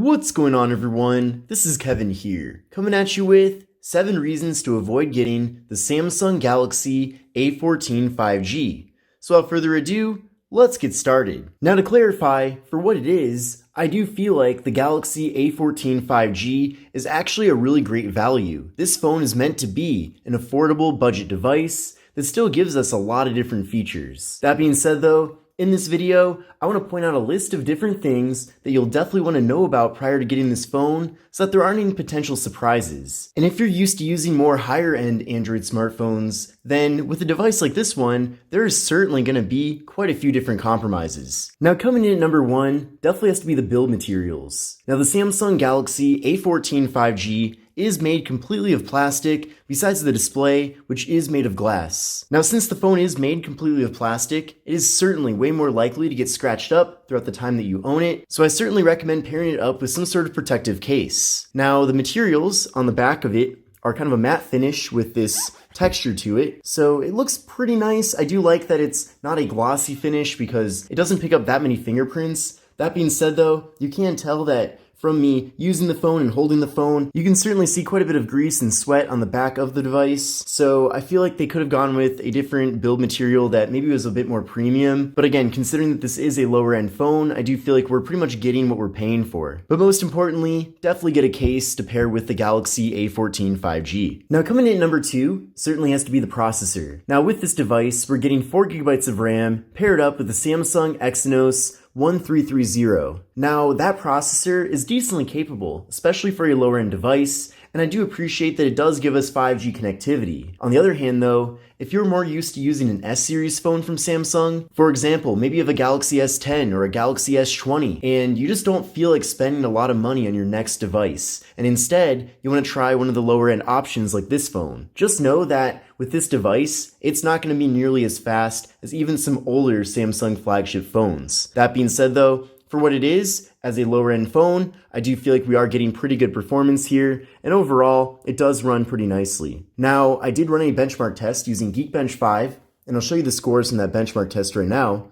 What's going on, everyone? This is Kevin here, coming at you with 7 reasons to avoid getting the Samsung Galaxy A14 5G. So without further ado, let's get started. Now to clarify, for what it is, I do feel like the Galaxy A14 5G is actually a really great value. This phone is meant to be an affordable budget device that still gives us a lot of different features. That being said though, in this video, I want to point out a list of different things that you'll definitely want to know about prior to getting this phone so that there aren't any potential surprises. And if you're used to using more higher end Android smartphones, then with a device like this one, there is certainly going to be quite a few different compromises. Now coming in at number 1, definitely has to be the build materials. Now the Samsung Galaxy A14 5G is made completely of plastic, besides the display, which is made of glass. Now since the phone is made completely of plastic, it is certainly way more likely to get scratched up throughout the time that you own it, so I certainly recommend pairing it up with some sort of protective case. Now the materials on the back of it are kind of a matte finish with this texture to it, so it looks pretty nice. I do like that it's not a glossy finish because it doesn't pick up that many fingerprints. That being said though, you can tell that from me using the phone and holding the phone, you can certainly see quite a bit of grease and sweat on the back of the device. So I feel like they could have gone with a different build material that maybe was a bit more premium. But again, considering that this is a lower end phone, I do feel like we're pretty much getting what we're paying for. But most importantly, definitely get a case to pair with the Galaxy A14 5G. Now coming in at number 2, certainly has to be the processor. Now with this device, we're getting 4GB of RAM paired up with the Samsung Exynos 1330. Now that processor is decently capable, especially for a lower end device, and I do appreciate that it does give us 5G connectivity. On the other hand though, if you're more used to using an S-series phone from Samsung, for example, maybe you have a Galaxy S10 or a Galaxy S20, and you just don't feel like spending a lot of money on your next device, and instead, you want to try one of the lower end options like this phone. Just know that with this device, it's not going to be nearly as fast as even some older Samsung flagship phones. That being said though, for what it is, as a lower end phone, I do feel like we are getting pretty good performance here, and overall, it does run pretty nicely. Now, I did run a benchmark test using Geekbench 5, and I'll show you the scores from that benchmark test right now,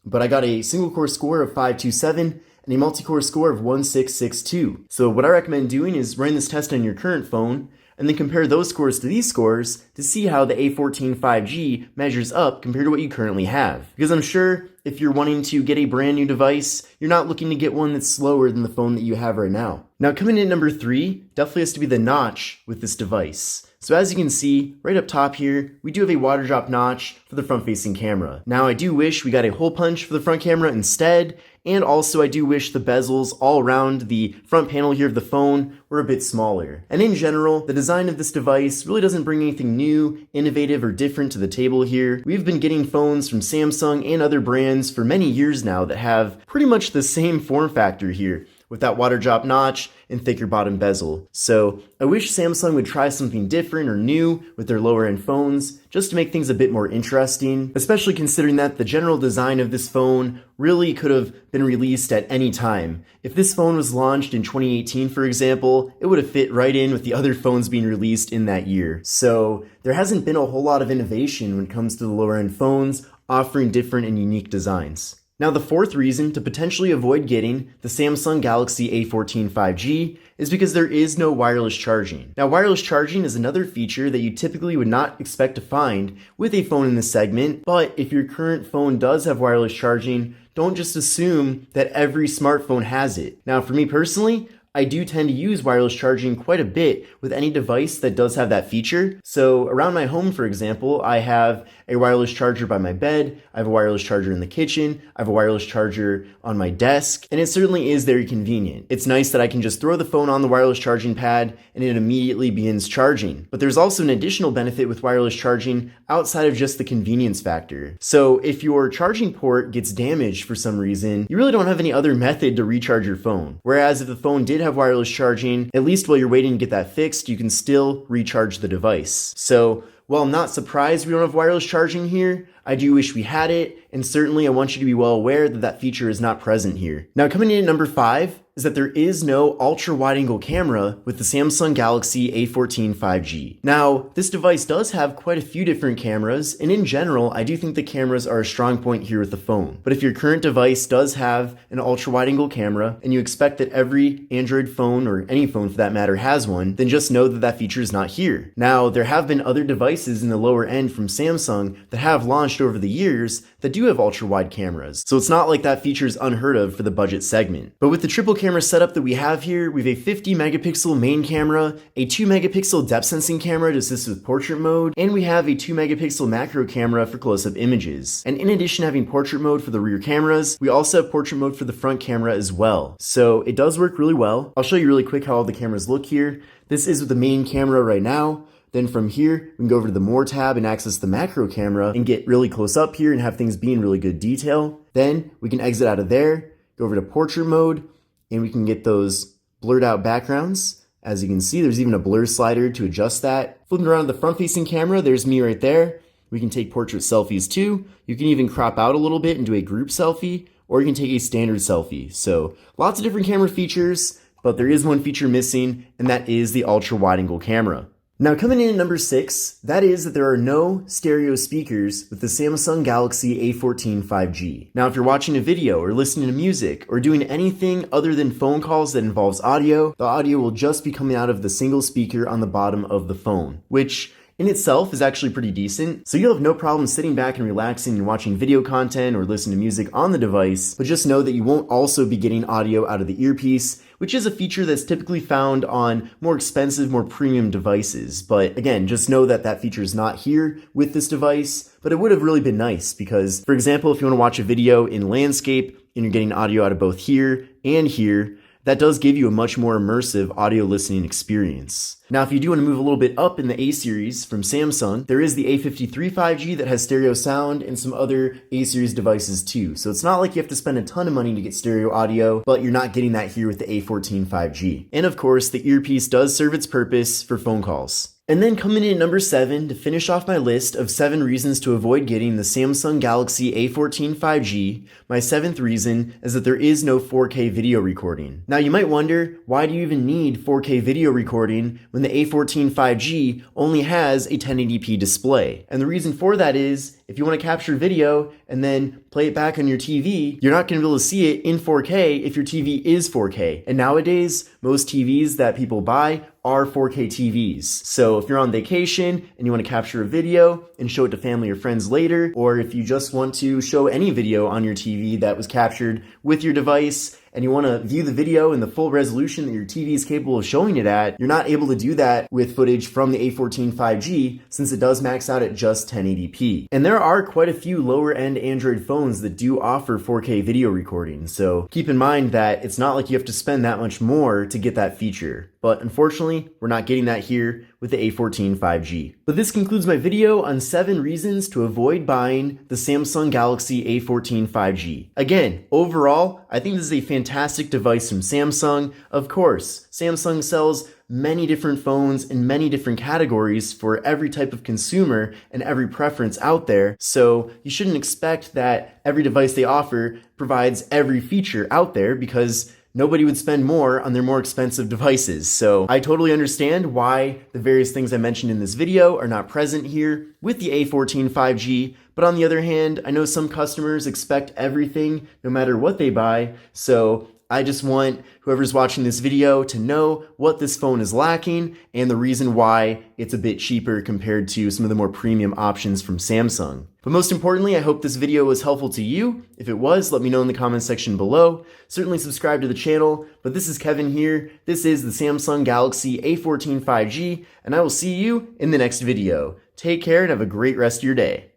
but I got a single core score of 527 and a multi-core score of 1662. So what I recommend doing is running this test on your current phone, and then compare those scores to these scores to see how the A14 5G measures up compared to what you currently have. Because I'm sure if you're wanting to get a brand new device, you're not looking to get one that's slower than the phone that you have right now. Now coming in at number 3, definitely has to be the notch with this device. So as you can see, right up top here, we do have a water drop notch for the front-facing camera. Now I do wish we got a hole punch for the front camera instead, and also I do wish the bezels all around the front panel here of the phone were a bit smaller. And in general, the design of this device really doesn't bring anything new, innovative, or different to the table here. We've been getting phones from Samsung and other brands for many years now that have pretty much the same form factor here, with that water drop notch and thicker bottom bezel. So I wish Samsung would try something different or new with their lower end phones just to make things a bit more interesting, especially considering that the general design of this phone really could have been released at any time. If this phone was launched in 2018, for example, it would have fit right in with the other phones being released in that year. So there hasn't been a whole lot of innovation when it comes to the lower end phones offering different and unique designs. Now the 4th reason to potentially avoid getting the Samsung Galaxy A14 5G is because there is no wireless charging. Now wireless charging is another feature that you typically would not expect to find with a phone in this segment, but if your current phone does have wireless charging, don't just assume that every smartphone has it. Now for me personally, I do tend to use wireless charging quite a bit with any device that does have that feature. So around my home, for example, I have a wireless charger by my bed, I have a wireless charger in the kitchen, I have a wireless charger on my desk, and it certainly is very convenient. It's nice that I can just throw the phone on the wireless charging pad and it immediately begins charging. But there's also an additional benefit with wireless charging outside of just the convenience factor. So if your charging port gets damaged for some reason, you really don't have any other method to recharge your phone. Whereas if the phone did have wireless charging, at least while you're waiting to get that fixed, you can still recharge the device. So while I'm not surprised we don't have wireless charging here, I do wish we had it, and certainly I want you to be well aware that that feature is not present here. Now coming in at number 5, is that there is no ultra wide angle camera with the Samsung Galaxy A14 5G. Now, this device does have quite a few different cameras, and in general, I do think the cameras are a strong point here with the phone. But if your current device does have an ultra wide angle camera, and you expect that every Android phone, or any phone for that matter, has one, then just know that that feature is not here. Now, there have been other devices in the lower end from Samsung that have launched over the years that do have ultra wide cameras. So it's not like that feature is unheard of for the budget segment. But with the triple camera setup that we have here, we have a 50 megapixel main camera, a 2 megapixel depth sensing camera to assist with portrait mode, and we have a 2 megapixel macro camera for close-up images. And in addition to having portrait mode for the rear cameras, we also have portrait mode for the front camera as well. So it does work really well. I'll show you really quick how all the cameras look here. This is with the main camera right now. Then from here, we can go over to the More tab and access the macro camera and get really close up here and have things be in really good detail. Then we can exit out of there, go over to portrait mode, and we can get those blurred out backgrounds. As you can see, there's even a blur slider to adjust that. Flipping around to the front facing camera, there's me right there. We can take portrait selfies too. You can even crop out a little bit and do a group selfie, or you can take a standard selfie. So lots of different camera features, but there is one feature missing, and that is the ultra wide angle camera. Now coming in at number 6, that is that there are no stereo speakers with the Samsung Galaxy A14 5G. Now if you're watching a video or listening to music or doing anything other than phone calls that involves audio, the audio will just be coming out of the single speaker on the bottom of the phone, which in itself is actually pretty decent. So you'll have no problem sitting back and relaxing and watching video content or listening to music on the device, but just know that you won't also be getting audio out of the earpiece, which is a feature that's typically found on more expensive, more premium devices. But again, just know that that feature is not here with this device, but it would have really been nice because, for example, if you want to watch a video in landscape and you're getting audio out of both here and here, that does give you a much more immersive audio listening experience. Now, if you do want to move a little bit up in the A series from Samsung, there is the A53 5G that has stereo sound and some other A series devices too. So it's not like you have to spend a ton of money to get stereo audio, but you're not getting that here with the A14 5G. And of course, the earpiece does serve its purpose for phone calls. And then coming in at number 7 to finish off my list of 7 reasons to avoid getting the Samsung Galaxy A14 5G, my 7th reason is that there is no 4K video recording. Now you might wonder, why do you even need 4K video recording when the A14 5G only has a 1080p display? And the reason for that is, if you want to capture video and then play it back on your TV, you're not going to be able to see it in 4K if your TV is 4K. And nowadays, most TVs that people buy are 4K TVs. So if you're on vacation and you want to capture a video and show it to family or friends later, or if you just want to show any video on your TV that was captured with your device and you want to view the video in the full resolution that your TV is capable of showing it at, you're not able to do that with footage from the A14 5G since it does max out at just 1080p. And there are quite a few lower end Android phones that do offer 4K video recording, so keep in mind that it's not like you have to spend that much more to get that feature. But unfortunately, we're not getting that here with the A14 5G. But this concludes my video on 7 reasons to avoid buying the Samsung Galaxy A14 5G. Again, overall, I think this is a fantastic device from Samsung. Of course, Samsung sells many different phones in many different categories for every type of consumer and every preference out there. So you shouldn't expect that every device they offer provides every feature out there because nobody would spend more on their more expensive devices. So I totally understand why the various things I mentioned in this video are not present here with the A14 5G. But on the other hand, I know some customers expect everything no matter what they buy. So I just want whoever's watching this video to know what this phone is lacking and the reason why it's a bit cheaper compared to some of the more premium options from Samsung. But most importantly, I hope this video was helpful to you. If it was, let me know in the comments section below. Certainly subscribe to the channel. But this is Kevin here. This is the Samsung Galaxy A14 5G, and I will see you in the next video. Take care and have a great rest of your day.